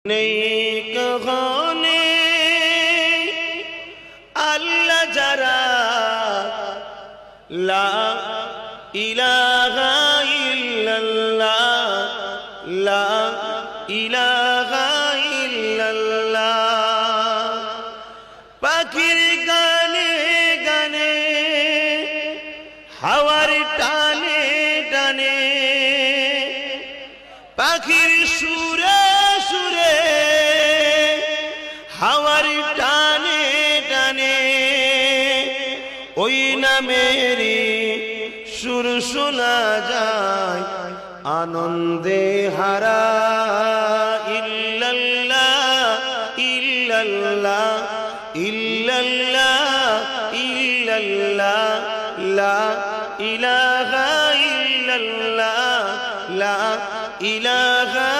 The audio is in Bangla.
নেক হনে আল্লাহ যারা লা ইলাহা ইল্লাল্লাহ লা ইলাহা ইল্লাল্লাহ পাখির গানে গানে হাওয়ার টানে টানে পাখির সুরে সুরে হাওয়ার টানে টানে ওই নামেরই সুর শোনা যায় আনন্দে হারা ইল্লাল্লাহ ইল্লাল্লাহ ইল্লাল্লাহ ইল্লাল্লাহ লা ইলাহা ইল্লাল্লাহ লা ইলাহা